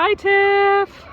Hi, Tiff.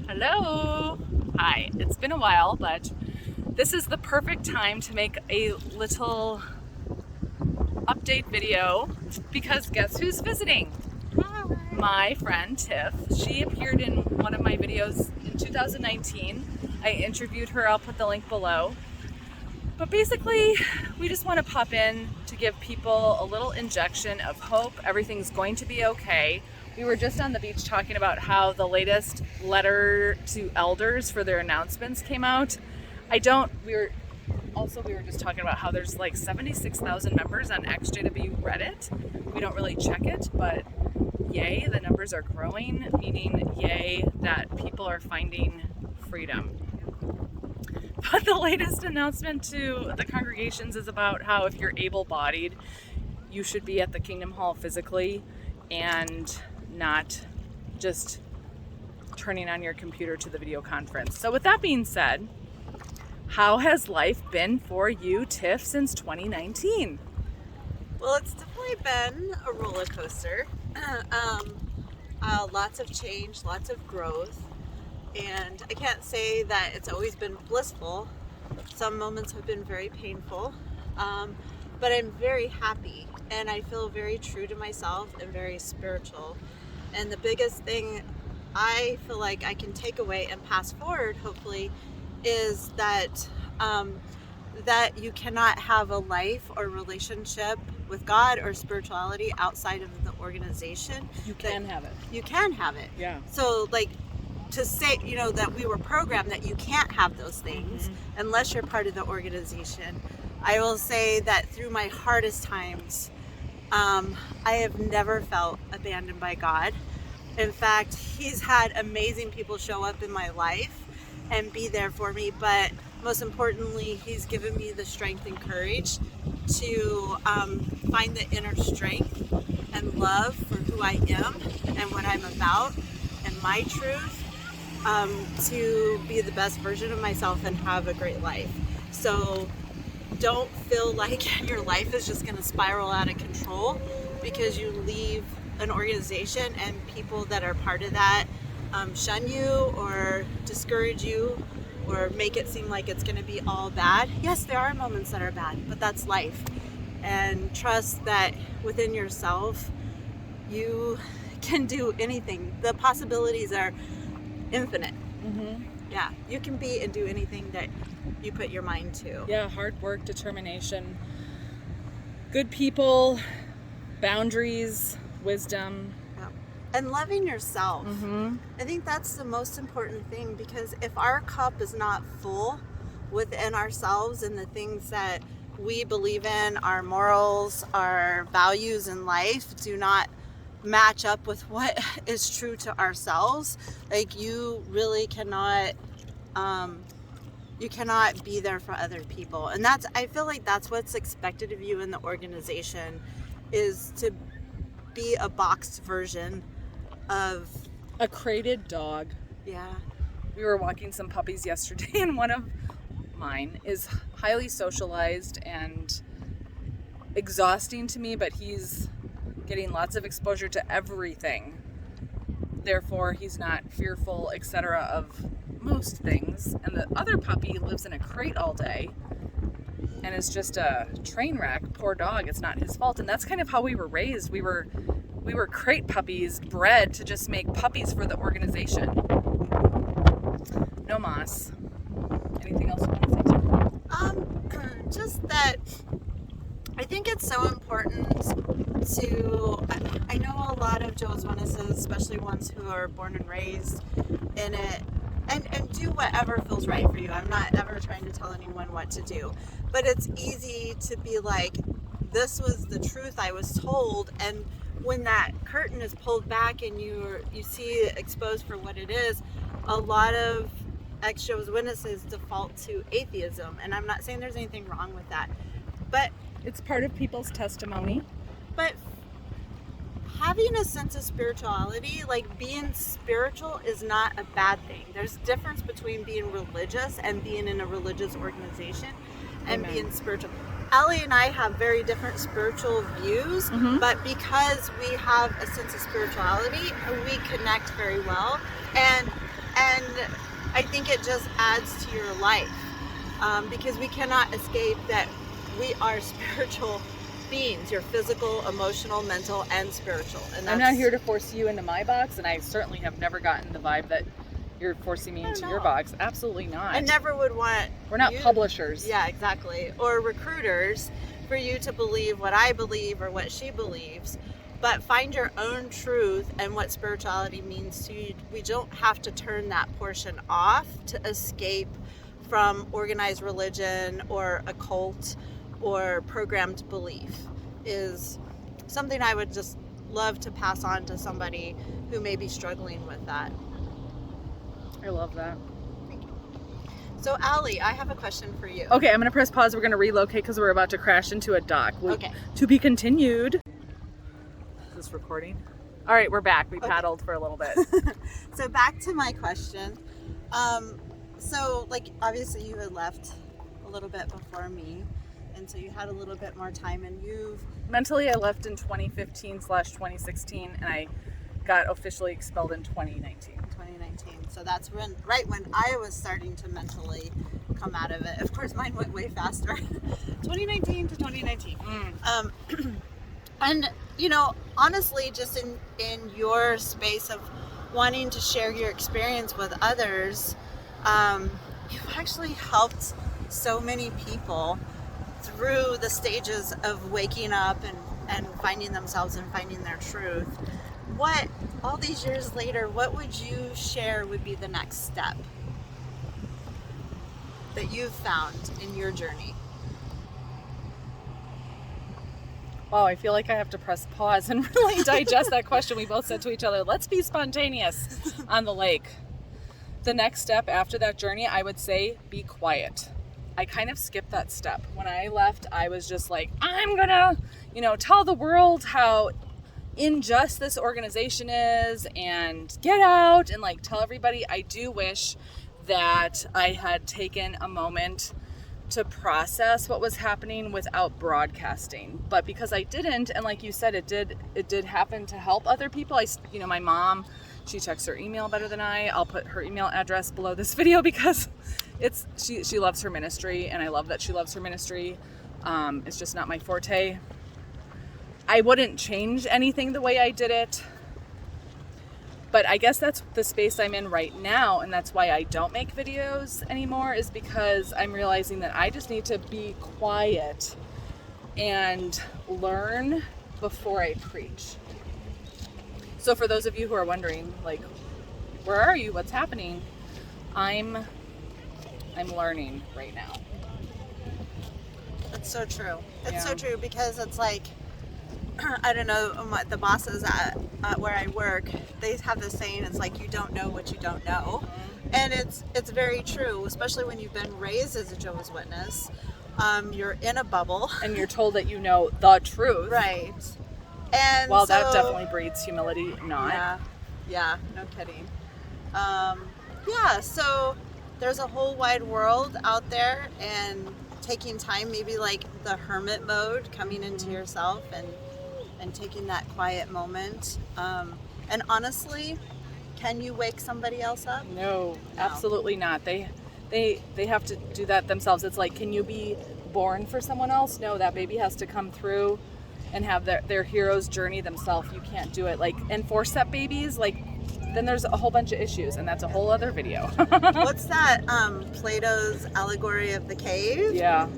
Hello. Hi. It's been a while, but this is the perfect time to make a little update video because guess who's visiting? My friend Tiff. She appeared in one of my videos in 2019. I interviewed her. I'll put the link below. But basically, we just want to pop in to give people a little injection of hope. Everything's going to be okay. We were just on the beach talking about how the latest letter to elders for their announcements came out. We were just talking about how there's like 76,000 members on XJW Reddit. We don't really check it, but yay, the numbers are growing, meaning yay that people are finding freedom. But the latest announcement to the congregations is about how if you're able-bodied, you should be at the Kingdom Hall physically and not just turning on your computer to the video conference. So with that being said, how has life been for you, Tiff, since 2019? Well, it's definitely been a roller coaster. Lots of change, lots of growth. And I can't say that it's always been blissful. Some moments have been very painful, but I'm very happy and I feel very true to myself and very spiritual. And the biggest thing I feel like I can take away and pass forward, hopefully, is that that you cannot have a life or relationship with God or spirituality outside of the organization. You can have it. You can have it. Yeah. So, like, to say, that we were programmed that you can't have those things unless you're part of the organization. I will say that through my hardest times, I have never felt abandoned by God. In fact, He's had amazing people show up in my life and be there for me, but most importantly, He's given me the strength and courage to find the inner strength and love for who I am and what I'm about and my truth, to be the best version of myself and have a great life. So don't feel like your life is just going to spiral out of control because you leave an organization and people that are part of that shun you or discourage you or make it seem like it's going to be all bad. Yes, there are moments that are bad, but that's life. And trust that within yourself, you can do anything. The possibilities are infinite. Yeah, you can be and do anything that you put your mind to. Yeah, hard work, determination, good people, boundaries, wisdom. Yeah. And loving yourself. I think that's the most important thing, because if our cup is not full within ourselves and the things that we believe in, our morals, our values in life do not match up with what is true to ourselves, like you really cannot be there for other people. And I feel like that's what's expected of you in the organization, is to be a boxed version of a crated dog. Yeah. We were walking some puppies yesterday and one of mine is highly socialized and exhausting to me, but he's getting lots of exposure to everything. Therefore, he's not fearful, etc. of most things. And the other puppy lives in a crate all day and is just a train wreck. Poor dog. It's not his fault. And that's kind of how we were raised. We were crate puppies, bred to just make puppies for the organization. No mas. Anything else you want to say, Tiff? Just that I think it's so important to, I know a lot of Jehovah's Witnesses, especially ones who are born and raised in it, and do whatever feels right for you. I'm not ever trying to tell anyone what to do, but it's easy to be like, this was the truth I was told, and when that curtain is pulled back and you see it exposed for what it is, a lot of ex-Jehovah's Witnesses default to atheism, and I'm not saying there's anything wrong with that, but it's part of people's testimony. But having a sense of spirituality, like being spiritual, is not a bad thing. There's a difference between being religious and being in a religious organization. and Amen. being spiritual. Allie and I have very different spiritual views, but because we have a sense of spirituality, we connect very well, and I think it just adds to your life, because we cannot escape that we are spiritual beings. You're physical, emotional, mental, and spiritual. And I'm not here to force you into my box, and I certainly have never gotten the vibe that you're forcing me into your box. Absolutely not. I never would want. We're not publishers. Yeah, exactly. Or recruiters for you to believe what I believe or what she believes. But find your own truth and what spirituality means to you. We don't have to turn that portion off to escape from organized religion or a cult or programmed belief. Is something I would just love to pass on to somebody who may be struggling with that. I love that. Thank you. So, Allie, I have a question for you. Okay, I'm going to press pause. We're going to relocate because we're about to crash into a dock. Okay. To be continued. Is this recording? All right, we're back. We paddled for a little bit. So, back to my question. So, like, obviously you had left a little bit before me, and so you had a little bit more time, and you've... Mentally, I left in 2015/2016, and I got officially expelled in 2019. So that's right when I was starting to mentally come out of it. Of course, mine went way faster. 2019 to 2019. And, you know, honestly, just in your space of wanting to share your experience with others, you've actually helped so many people through the stages of waking up and finding themselves and finding their truth. What, all these years later, what would you share would be the next step that you've found in your journey? Wow, I feel like I have to press pause and really digest that question. We both said to each other, let's be spontaneous on the lake. The next step after that journey, I would say, be quiet. I kind of skipped that step. When I left, I was just like, I'm gonna, tell the world how unjust this organization is and get out and tell everybody. I do wish that I had taken a moment to process what was happening without broadcasting, but because I didn't, and like you said, it did happen to help other people. My mom, she checks her email better than I'll put her email address below this video because she loves her ministry, and I love that she loves her ministry. It's just not my forte. I wouldn't change anything the way I did it, but I guess that's the space I'm in right now, and that's why I don't make videos anymore, is because I'm realizing that I just need to be quiet and learn before I preach. So for those of you who are wondering, where are you? What's happening? I'm learning right now. That's so true. It's so true, because it's like, I don't know, the bosses at where I work, they have this saying, it's like, you don't know what you don't know. And it's very true, especially when you've been raised as a Jehovah's Witness. You're in a bubble. And you're told that you know the truth. Right. And well, that definitely breeds humility, not. Yeah, no kidding. So there's a whole wide world out there, and taking time, maybe like the hermit mode, coming into yourself and taking that quiet moment. And honestly, can you wake somebody else up? No, absolutely not. They have to do that themselves. It's like, can you be born for someone else? No, that baby has to come through and have their hero's journey themselves. You can't do it. And forceps babies, then there's a whole bunch of issues, and that's a whole other video. What's that? Plato's allegory of the cave? Yeah.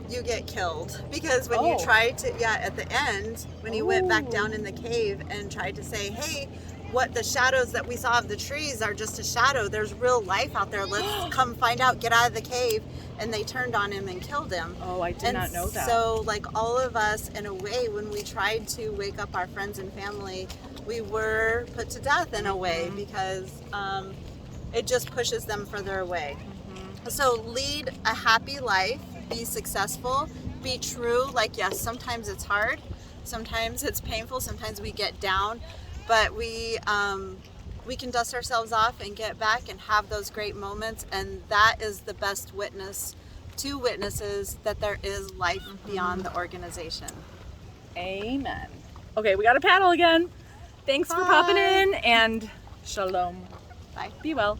You get killed because when you try to, at the end, when he went back down in the cave and tried to say, hey, what the shadows that we saw of the trees are just a shadow. There's real life out there. Let's come find out. Get out of the cave. And they turned on him and killed him. Oh, I did not know that. So, all of us, in a way, when we tried to wake up our friends and family, we were put to death in a way, because it just pushes them further away. So lead a happy life, be successful, be true. Yes, sometimes it's hard, sometimes it's painful, sometimes we get down, but we can dust ourselves off and get back and have those great moments, and that is the best witness two witnesses that there is life beyond the organization. Amen. Okay, we got to paddle again. Thanks for popping Bye. in, and shalom. Bye. Be well.